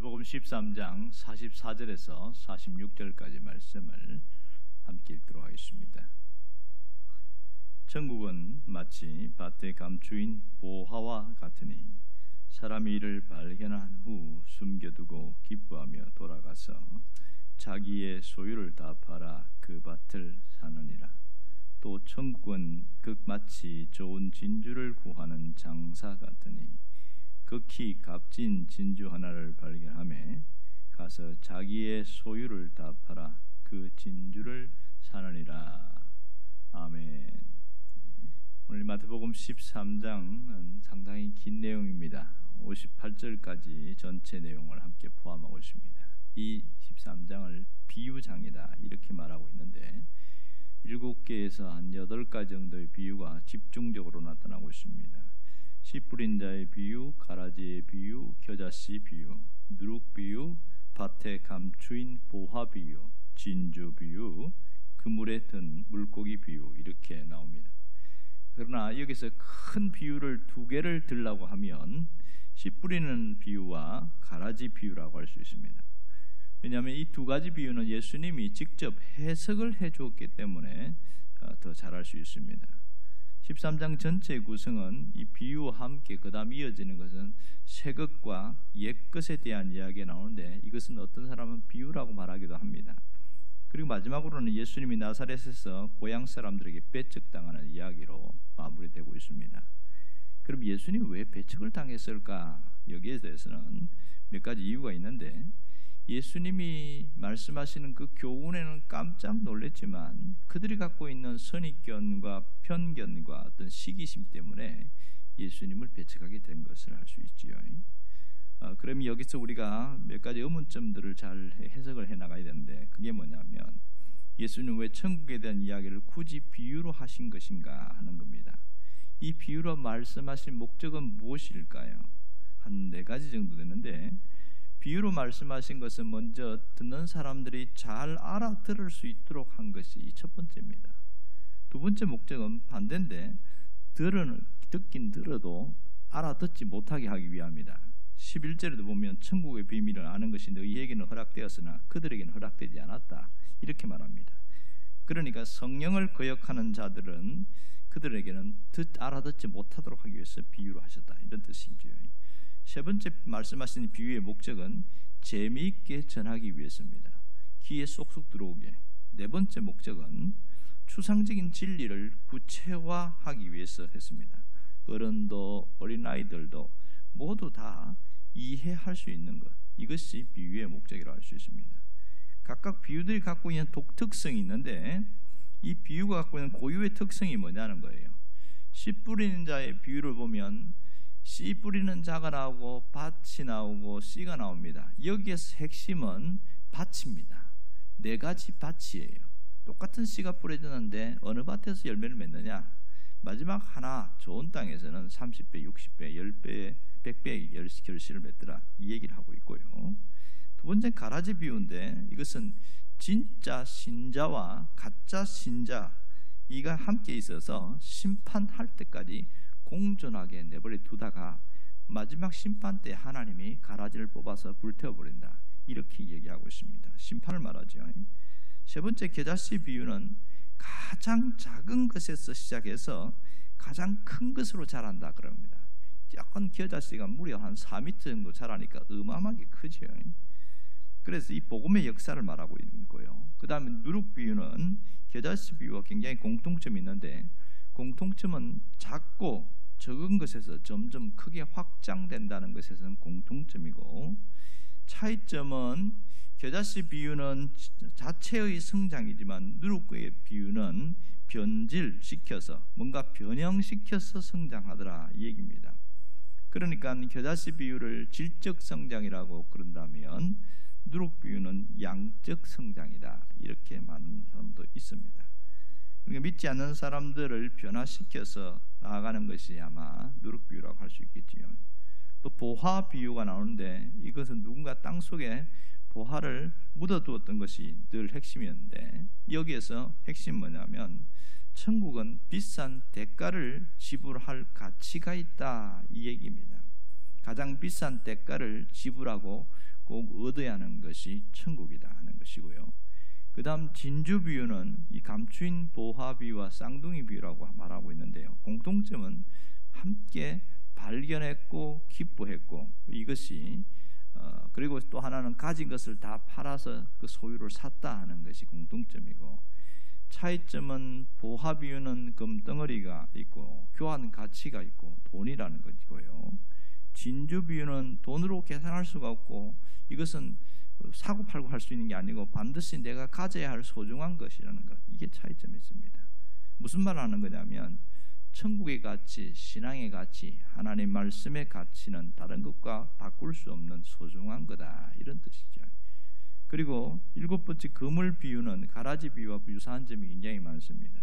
마태복음 13장 44절에서 46절까지 말씀을 함께 읽도록 하겠습니다. 천국은 마치 밭의 감추인 보화와 같으니 사람이 이를 발견한 후 숨겨두고 기뻐하며 돌아가서 자기의 소유를 다 팔아 그 밭을 사느니라. 또 천국은 극마치 좋은 진주를 구하는 장사 같으니 극히 값진 진주 하나를 발견하며 가서 자기의 소유를 다 팔아 그 진주를 사느니라. 아멘. 오늘 마태복음 13장은 상당히 긴 내용입니다. 58절까지 전체 내용을 함께 포함하고 있습니다. 이 13장을 비유장이다 이렇게 말하고 있는데 7개에서 한 8가지 정도의 비유가 집중적으로 나타나고 있습니다. 씨 뿌린 자의 비유, 가라지의 비유, 겨자씨 비유, 누룩 비유, 밭에 감추인 보화 비유, 진주 비유, 그물에 든 물고기 비유 이렇게 나옵니다. 그러나 여기서 큰 비유를 2개를 들라고 하면 씨 뿌리는 비유와 가라지 비유라고 할 수 있습니다. 왜냐하면 이 2가지 비유는 예수님이 직접 해석을 해주었기 때문에 더 잘할 수 있습니다. 13장 전체의 구성은 이 비유와 함께 그 다음 이어지는 것은 새 것과 옛 것에 대한 이야기가 나오는데 이것은 어떤 사람은 비유라고 말하기도 합니다. 그리고 마지막으로는 예수님이 나사렛에서 고향 사람들에게 배척당하는 이야기로 마무리되고 있습니다. 그럼 예수님이 왜 배척을 당했을까? 여기에 대해서는 몇 가지 이유가 있는데 예수님이 말씀하시는 그 교훈에는 깜짝 놀랐지만 그들이 갖고 있는 선입견과 편견과 어떤 시기심 때문에 예수님을 배척하게 된 것을 알 수 있지요. 그러면 여기서 우리가 몇 가지 의문점들을 잘 해석을 해나가야 되는데 그게 뭐냐면 예수님은 왜 천국에 대한 이야기를 굳이 비유로 하신 것인가 하는 겁니다. 이 비유로 말씀하신 목적은 무엇일까요? 한 4가지 정도 되는데 비유로 말씀하신 것은 먼저 듣는 사람들이 잘 알아들을 수 있도록 한 것이 첫 번째입니다. 2번째 목적은 반대인데 듣긴 들어도 알아듣지 못하게 하기 위함이다. 11절에도 보면 천국의 비밀을 아는 것이 너희에게는 허락되었으나 그들에게는 허락되지 않았다 이렇게 말합니다. 그러니까 성령을 거역하는 자들은 그들에게는 알아듣지 못하도록 하기 위해서 비유로 하셨다 이런 뜻이죠. 세 번째 말씀하신 비유의 목적은 재미있게 전하기 위해서입니다. 귀에 쏙쏙 들어오게. 4번째 목적은 추상적인 진리를 구체화하기 위해서 했습니다. 어른도 어린아이들도 모두 다 이해할 수 있는 것, 이것이 비유의 목적이라고 할 수 있습니다. 각각 비유들이 갖고 있는 독특성이 있는데 이 비유가 갖고 있는 고유의 특성이 뭐냐는 거예요. 씨 뿌리는 자의 비유를 보면 씨 뿌리는 자가 나오고 밭이 나오고 씨가 나옵니다. 여기에서 핵심은 밭입니다. 4가지 밭이에요. 똑같은 씨가 뿌려졌는데 어느 밭에서 열매를 맺느냐? 마지막 하나 좋은 땅에서는 30배, 60배, 10배, 100배 결실을 맺더라 이 얘기를 하고 있고요. 2번째 가라지 비유인데 이것은 진짜 신자와 가짜 신자 이가 함께 있어서 심판할 때까지 공존하게 내버려 두다가 마지막 심판 때 하나님이 가라지를 뽑아서 불태워버린다 이렇게 얘기하고 있습니다. 심판을 말하죠. 세 번째 겨자씨 비유는 가장 작은 것에서 시작해서 가장 큰 것으로 자란다 그럽니다. 작은 겨자씨가 무려 한 4m 정도 자라니까 어마어마하게 크죠. 그래서 이 복음의 역사를 말하고 있고요. 그 다음에 누룩 비유는 겨자씨 비유와 굉장히 공통점이 있는데 공통점은 작고 적은 것에서 점점 크게 확장된다는 것에서는 공통점이고 차이점은 겨자씨 비유는 자체의 성장이지만 누룩의 비유는 변질시켜서 뭔가 변형시켜서 성장하더라 이 얘기입니다. 그러니까 겨자씨 비유를 질적 성장이라고 그런다면 누룩 비유는 양적 성장이다 이렇게 말하는 사람도 있습니다. 그러니까 믿지 않는 사람들을 변화시켜서 나아가는 것이 아마 누룩 비유라고 할 수 있겠지요. 또 보화 비유가 나오는데 이것은 누군가 땅 속에 보화를 묻어두었던 것이 늘 핵심이었는데 여기에서 핵심 뭐냐면 천국은 비싼 대가를 지불할 가치가 있다 이 얘기입니다. 가장 비싼 대가를 지불하고 꼭 얻어야 하는 것이 천국이다 하는 것이고요. 그 다음 진주 비유는 이 감추인 보화 비유와 쌍둥이 비유라고 말하고 있는데요. 공통점은 함께 발견했고 기뻐했고, 이것이 그리고 또 하나는 가진 것을 다 팔아서 그 소유를 샀다 하는 것이 공통점이고, 차이점은 보화 비유는 금덩어리가 있고 교환 가치가 있고 돈이라는 것이고요. 진주 비유는 돈으로 계산할 수가 없고 이것은 사고 팔고 할 수 있는 게 아니고 반드시 내가 가져야 할 소중한 것이라는 것, 이게 차이점이 있습니다. 무슨 말을 하는 거냐면 천국의 가치, 신앙의 가치, 하나님 말씀의 가치는 다른 것과 바꿀 수 없는 소중한 거다, 이런 뜻이죠. 그리고 7번째 그물 비유는 가라지 비유와 유사한 점이 굉장히 많습니다.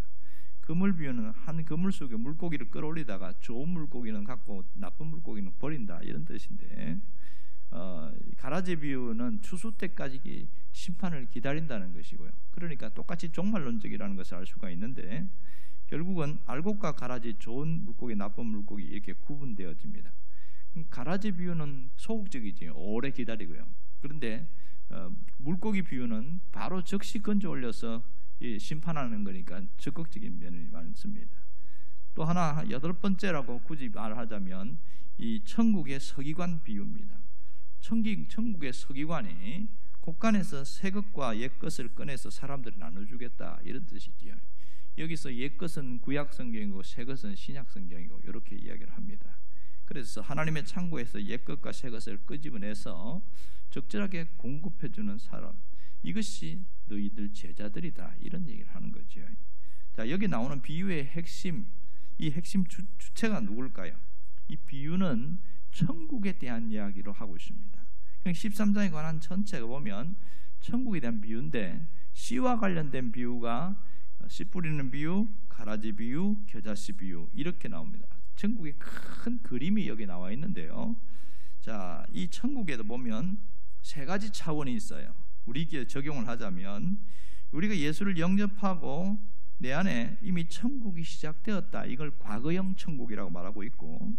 그물 비유는 한 그물 속에 물고기를 끌어올리다가 좋은 물고기는 갖고 나쁜 물고기는 버린다, 이런 뜻인데, 가라지 비유는 추수 때까지 심판을 기다린다는 것이고요. 그러니까 똑같이 종말론적이라는 것을 알 수가 있는데 결국은 알곡과 가라지, 좋은 물고기, 나쁜 물고기 이렇게 구분되어집니다. 가라지 비유는 소극적이지, 오래 기다리고요. 그런데 물고기 비유는 바로 즉시 건져 올려서 심판하는 거니까 적극적인 면이 많습니다. 또 하나 8번째라고 굳이 말하자면 이 천국의 서기관 비유입니다. 천국의 서기관이 곳간에서 새 것과 옛 것을 꺼내서 사람들이 나눠주겠다, 이런 뜻이지요. 여기서 옛 것은 구약 성경이고 새 것은 신약 성경이고 이렇게 이야기를 합니다. 그래서 하나님의 창고에서 옛 것과 새 것을 끄집어내서 적절하게 공급해주는 사람, 이것이 너희들 제자들이다, 이런 얘기를 하는 거죠. 자, 여기 나오는 비유의 핵심, 이 핵심 주체가 누굴까요? 이 비유는 천국에 대한 이야기로 하고 있습니다. 13장에 관한 전체가 보면 천국에 대한 비유인데, 씨와 관련된 비유가 씨 뿌리는 비유, 가라지 비유, 겨자씨 비유, 이렇게 나옵니다. 천국의 큰 그림이 여기 나와 있는데요. 자, 이 천국에도 보면 3가지 차원이 있어요. 우리에게 적용을 하자면 우리가 예수를 영접하고 내 안에 이미 천국이 시작되었다, 이걸 과거형 천국이라고 말하고 있고,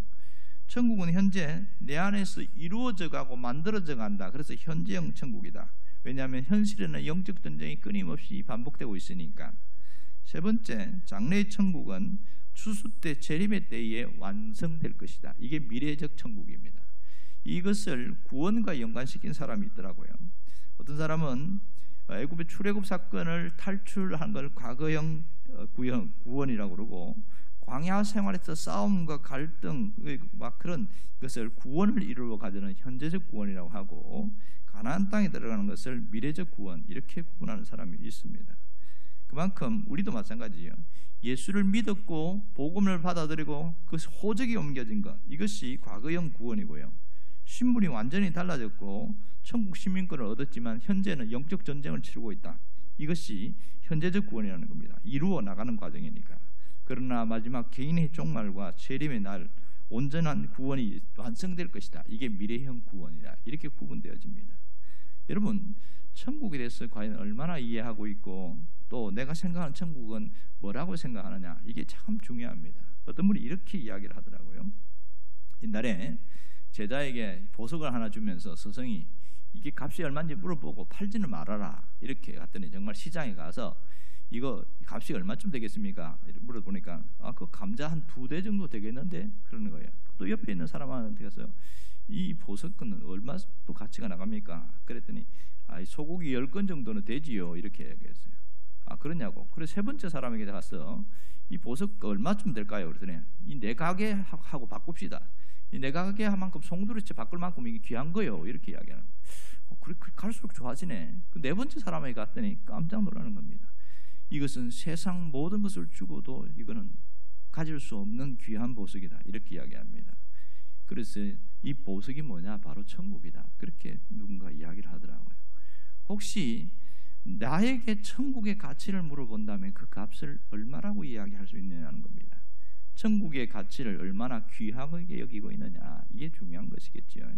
천국은 현재 내 안에서 이루어져 가고 만들어져 간다. 그래서 현재형 천국이다. 왜냐하면 현실에는 영적 전쟁이 끊임없이 반복되고 있으니까. 3번째, 장래의 천국은 추수 때, 재림의 때에 완성될 것이다. 이게 미래적 천국입니다. 이것을 구원과 연관시킨 사람이 있더라고요. 어떤 사람은 애굽의 출애굽 사건을 탈출한 걸 과거형 구원이라고 그러고, 광야 생활에서 싸움과 갈등, 막 그런 것을 구원을 이루어 가지는 현재적 구원이라고 하고, 가나안 땅에 들어가는 것을 미래적 구원, 이렇게 구분하는 사람이 있습니다. 그만큼 우리도 마찬가지예요. 예수를 믿었고 복음을 받아들이고 그 호적이 옮겨진 것, 이것이 과거형 구원이고요. 신분이 완전히 달라졌고 천국 시민권을 얻었지만 현재는 영적 전쟁을 치르고 있다, 이것이 현재적 구원이라는 겁니다. 이루어 나가는 과정이니까. 그러나 마지막 개인의 종말과 재림의 날 온전한 구원이 완성될 것이다, 이게 미래형 구원이다, 이렇게 구분되어집니다. 여러분, 천국에 대해서 과연 얼마나 이해하고 있고 또 내가 생각하는 천국은 뭐라고 생각하느냐, 이게 참 중요합니다. 어떤 분이 이렇게 이야기를 하더라고요. 옛날에 제자에게 보석을 하나 주면서 스승이 이게 값이 얼마인지 물어보고 팔지는 말아라, 이렇게 갔더니 정말 시장에 가서 이거 값이 얼마쯤 되겠습니까? 물어보니까 그 감자 한 2대 정도 되겠는데, 그러는 거예요. 또 옆에 있는 사람한테 가서 이 보석은 얼마 또 가치가 나갑니까? 그랬더니 소고기 10건 정도는 되지요, 이렇게 얘기했어요. 그러냐고. 그래서 3번째 사람에게 가서 이 보석 얼마쯤 될까요? 그랬더니 이 내 가게하고 바꿉시다. 이 내 가게만큼 송두리째 바꿀 만큼 이게 귀한 거요, 이렇게 이야기하는 거예요. 그래, 갈수록 좋아지네. 그 4번째 사람에게 갔더니 깜짝 놀라는 겁니다. 이것은 세상 모든 것을 주고도 이거는 가질 수 없는 귀한 보석이다, 이렇게 이야기합니다. 그래서 이 보석이 뭐냐, 바로 천국이다, 그렇게 누군가 이야기를 하더라고요. 혹시 나에게 천국의 가치를 물어본다면 그 값을 얼마라고 이야기할 수 있느냐는 겁니다. 천국의 가치를 얼마나 귀하게 여기고 있느냐, 이게 중요한 것이겠지요.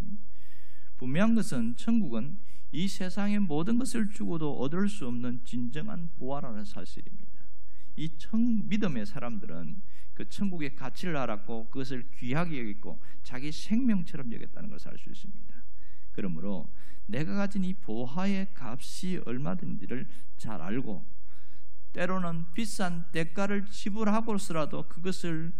분명한 것은 천국은 이 세상의 모든 것을 주고도 얻을 수 없는 진정한 부활하는 사실입니다. 이 믿음의 사람들은 그 천국의 가치를 알았고 그것을 귀하게 여겼고 자기 생명처럼 여겼다는 것을 알 수 있습니다. 그러므로 내가 가진 이 보화의 값이 얼마든지를 잘 알고 때로는 비싼 대가를 지불하고서라도 그것을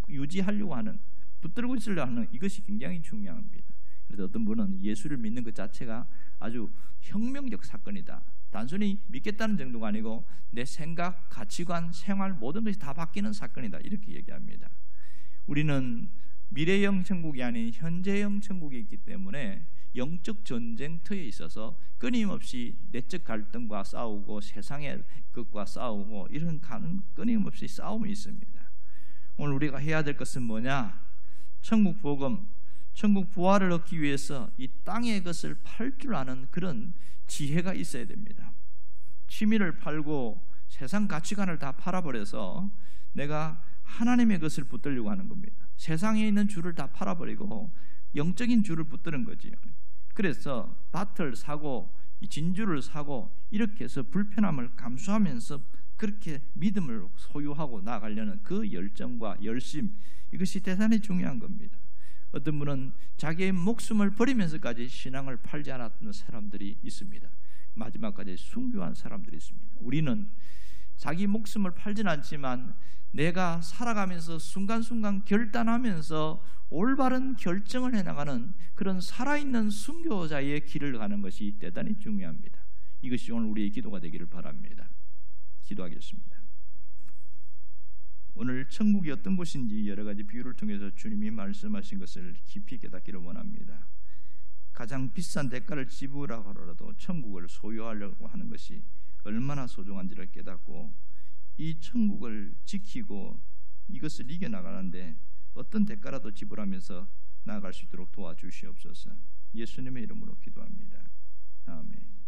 유지하려고 하는, 붙들고 있으려고 하는 이것이 굉장히 중요합니다. 그래서 어떤 분은 예수를 믿는 것 자체가 아주 혁명적 사건이다. 단순히 믿겠다는 정도가 아니고 내 생각, 가치관, 생활 모든 것이 다 바뀌는 사건이다. 이렇게 얘기합니다. 우리는 미래형 천국이 아닌 현재형 천국이 있기 때문에 영적 전쟁터에 있어서 끊임없이 내적 갈등과 싸우고 세상의 것과 싸우고 이런 끊임없이 싸움이 있습니다. 오늘 우리가 해야 될 것은 뭐냐? 천국 복음, 천국 부활을 얻기 위해서 이 땅의 것을 팔 줄 아는 그런 지혜가 있어야 됩니다. 취미를 팔고 세상 가치관을 다 팔아버려서 내가 하나님의 것을 붙들려고 하는 겁니다. 세상에 있는 주를 다 팔아버리고 영적인 주를 붙드는 거지요. 그래서 밭을 사고 진주를 사고 이렇게 해서 불편함을 감수하면서 그렇게 믿음을 소유하고 나가려는 그 열정과 열심, 이것이 대단히 중요한 겁니다. 어떤 분은 자기의 목숨을 버리면서까지 신앙을 팔지 않았던 사람들이 있습니다. 마지막까지 순교한 사람들이 있습니다. 우리는 자기 목숨을 팔지는 않지만 내가 살아가면서 순간순간 결단하면서 올바른 결정을 해나가는 그런 살아있는 순교자의 길을 가는 것이 대단히 중요합니다. 이것이 오늘 우리의 기도가 되기를 바랍니다. 기도하겠습니다. 오늘 천국이 어떤 곳인지 여러 가지 비유를 통해서 주님이 말씀하신 것을 깊이 깨닫기를 원합니다. 가장 비싼 대가를 지불하고 하더라도 천국을 소유하려고 하는 것이 얼마나 소중한지를 깨닫고 이 천국을 지키고 이것을 이겨나가는데 어떤 대가라도 지불하면서 나아갈 수 있도록 도와주시옵소서. 예수님의 이름으로 기도합니다. 아멘.